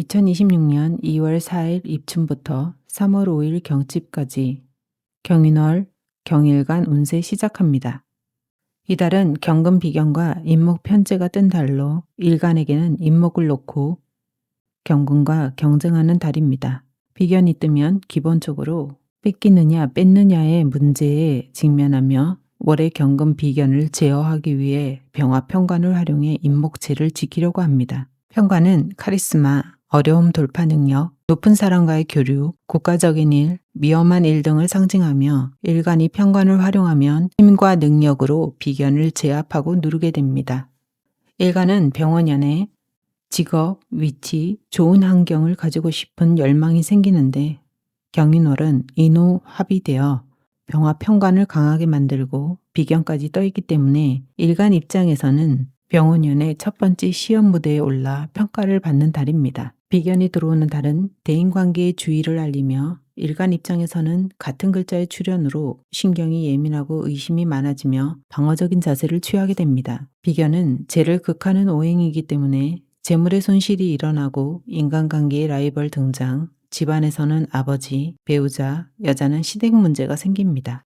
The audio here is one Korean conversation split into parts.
2026년 2월 4일 입춘부터 3월 5일 경칩까지 경인월 경일간 운세 시작합니다. 이달은 경금 비견과 인목 편제가 뜬 달로 일간에게는 인목을 놓고 경금과 경쟁하는 달입니다. 비견이 뜨면 기본적으로 뺏기느냐 뺏느냐의 문제에 직면하며 월의 경금 비견을 제어하기 위해 병화 편관을 활용해 인목체를 지키려고 합니다. 편관은 카리스마, 어려움 돌파 능력, 높은 사람과의 교류, 국가적인 일, 위험한 일 등을 상징하며 일간이 편관을 활용하면 힘과 능력으로 비견을 제압하고 누르게 됩니다. 일간은 병원연에 직업, 위치, 좋은 환경을 가지고 싶은 열망이 생기는데 경인월은 인호 합의되어 병화 편관을 강하게 만들고 비견까지 떠있기 때문에 일간 입장에서는 병원연의 첫 번째 시험 무대에 올라 평가를 받는 달입니다. 비견이 들어오는 달은 대인관계의 주의를 알리며 일간 입장에서는 같은 글자의 출현으로 신경이 예민하고 의심이 많아지며 방어적인 자세를 취하게 됩니다. 비견은 재를 극하는 오행이기 때문에 재물의 손실이 일어나고 인간관계의 라이벌 등장, 집안에서는 아버지, 배우자, 여자는 시댁 문제가 생깁니다.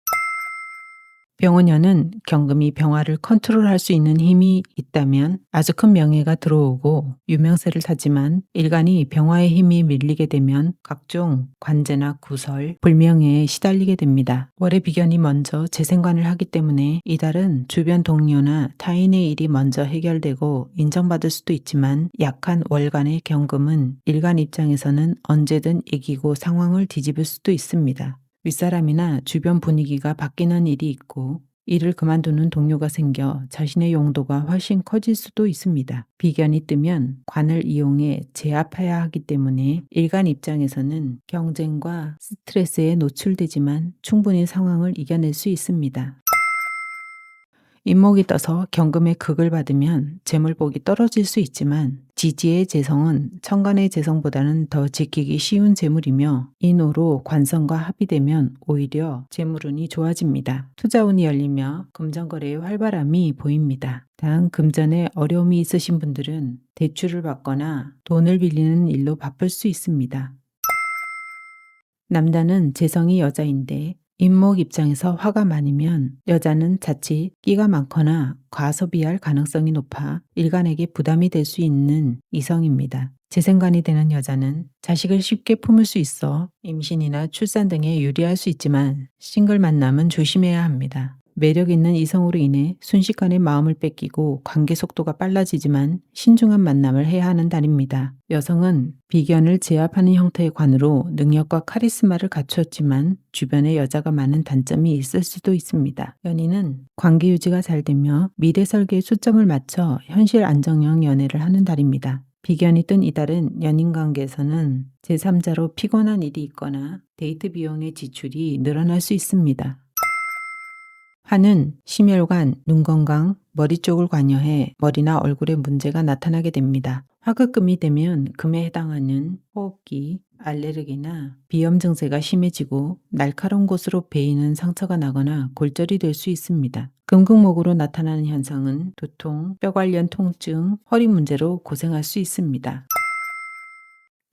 병원연은 경금이 병화를 컨트롤할 수 있는 힘이 있다면 아주 큰 명예가 들어오고 유명세를 타지만 일간이 병화의 힘이 밀리게 되면 각종 관제나 구설, 불명예에 시달리게 됩니다. 월의 비견이 먼저 재생관을 하기 때문에 이달은 주변 동료나 타인의 일이 먼저 해결되고 인정받을 수도 있지만 약한 월간의 경금은 일간 입장에서는 언제든 이기고 상황을 뒤집을 수도 있습니다. 윗사람이나 주변 분위기가 바뀌는 일이 있고 일을 그만두는 동료가 생겨 자신의 용도가 훨씬 커질 수도 있습니다. 비견이 뜨면 관을 이용해 제압해야 하기 때문에 일간 입장에서는 경쟁과 스트레스에 노출되지만 충분히 상황을 이겨낼 수 있습니다. 인목이 떠서 경금의 극을 받으면 재물복이 떨어질 수 있지만 지지의 재성은 천간의 재성보다는 더 지키기 쉬운 재물이며 인호로 관성과 합의되면 오히려 재물운이 좋아집니다. 투자운이 열리며 금전거래의 활발함이 보입니다. 단 금전에 어려움이 있으신 분들은 대출을 받거나 돈을 빌리는 일로 바쁠 수 있습니다. 남자는 재성이 여자인데 인목 입장에서 화가 많으면 여자는 자칫 끼가 많거나 과소비할 가능성이 높아 일간에게 부담이 될 수 있는 이성입니다. 재생관이 되는 여자는 자식을 쉽게 품을 수 있어 임신이나 출산 등에 유리할 수 있지만 싱글 만남은 조심해야 합니다. 매력 있는 이성으로 인해 순식간에 마음을 뺏기고 관계 속도가 빨라지지만 신중한 만남을 해야 하는 달입니다. 여성은 비견을 제압하는 형태의 관으로 능력과 카리스마를 갖추었지만 주변에 여자가 많은 단점이 있을 수도 있습니다. 연인은 관계 유지가 잘 되며 미래 설계에 초점을 맞춰 현실 안정형 연애를 하는 달입니다. 비견이 뜬 이달은 연인관계에서는 제3자로 피곤한 일이 있거나 데이트 비용의 지출이 늘어날 수 있습니다. 화는 심혈관, 눈 건강, 머리 쪽을 관여해 머리나 얼굴에 문제가 나타나게 됩니다. 화급금이 되면 금에 해당하는 호흡기, 알레르기나 비염 증세가 심해지고 날카로운 곳으로 베이는 상처가 나거나 골절이 될 수 있습니다. 금극목으로 나타나는 현상은 두통, 뼈 관련 통증, 허리 문제로 고생할 수 있습니다.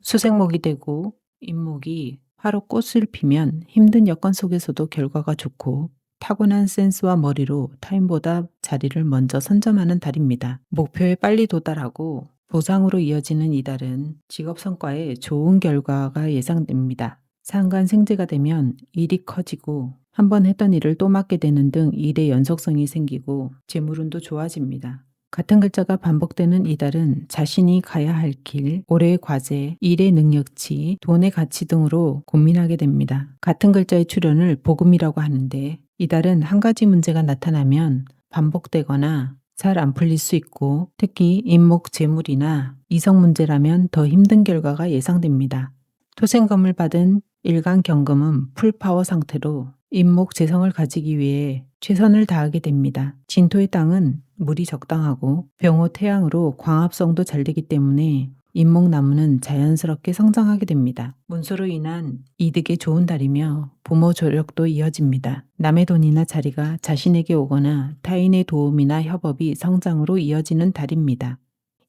수생목이 되고 인목이 화로 꽃을 피면 힘든 여건 속에서도 결과가 좋고 타고난 센스와 머리로 타인보다 자리를 먼저 선점하는 달입니다. 목표에 빨리 도달하고 보상으로 이어지는 이달은 직업 성과에 좋은 결과가 예상됩니다. 상관생제가 되면 일이 커지고 한번 했던 일을 또 맡게 되는 등 일의 연속성이 생기고 재물운도 좋아집니다. 같은 글자가 반복되는 이달은 자신이 가야 할 길, 올해의 과제, 일의 능력치, 돈의 가치 등으로 고민하게 됩니다. 같은 글자의 출현을 복음이라고 하는데 이달은 한 가지 문제가 나타나면 반복되거나 잘 안 풀릴 수 있고 특히 인목 재물이나 이성 문제라면 더 힘든 결과가 예상됩니다. 토생금을 받은 일간 경금은 풀파워 상태로 인목 재성을 가지기 위해 최선을 다하게 됩니다. 진토의 땅은 물이 적당하고 병호 태양으로 광합성도 잘 되기 때문에 인목나무는 자연스럽게 성장하게 됩니다. 문서로 인한 이득에 좋은 달이며 부모 조력도 이어집니다. 남의 돈이나 자리가 자신에게 오거나 타인의 도움이나 협업이 성장으로 이어지는 달입니다.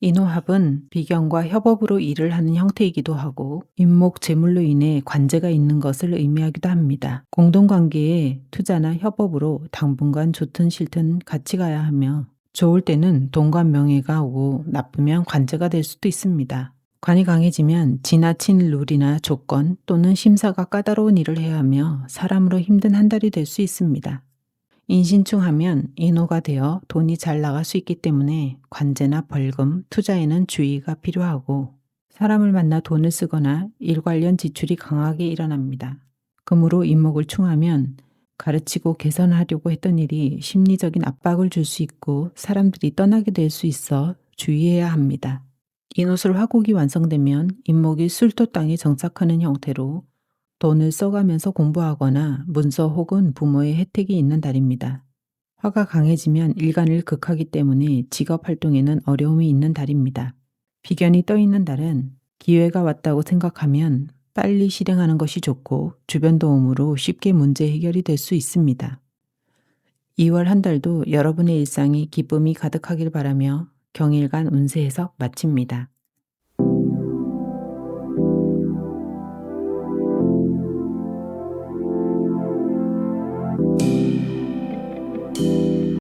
인호합은 비견과 협업으로 일을 하는 형태이기도 하고 인목 재물로 인해 관제가 있는 것을 의미하기도 합니다. 공동관계에 투자나 협업으로 당분간 좋든 싫든 같이 가야 하며 좋을 때는 돈과 명예가 오고 나쁘면 관제가 될 수도 있습니다. 관이 강해지면 지나친 룰이나 조건 또는 심사가 까다로운 일을 해야 하며 사람으로 힘든 한 달이 될 수 있습니다. 인신충하면 인호가 되어 돈이 잘 나갈 수 있기 때문에 관제나 벌금, 투자에는 주의가 필요하고 사람을 만나 돈을 쓰거나 일 관련 지출이 강하게 일어납니다. 금으로 인목을 충하면 가르치고 개선하려고 했던 일이 심리적인 압박을 줄 수 있고 사람들이 떠나게 될 수 있어 주의해야 합니다. 인옷을 화곡이 완성되면 인목이 술도 땅에 정착하는 형태로 돈을 써가면서 공부하거나 문서 혹은 부모의 혜택이 있는 달입니다. 화가 강해지면 일간을 극하기 때문에 직업 활동에는 어려움이 있는 달입니다. 비견이 떠 있는 달은 기회가 왔다고 생각하면 빨리 실행하는 것이 좋고 주변 도움으로 쉽게 문제 해결이 될 수 있습니다. 2월 한 달도 여러분의 일상이 기쁨이 가득하길 바라며 경일간 운세 해석 마칩니다.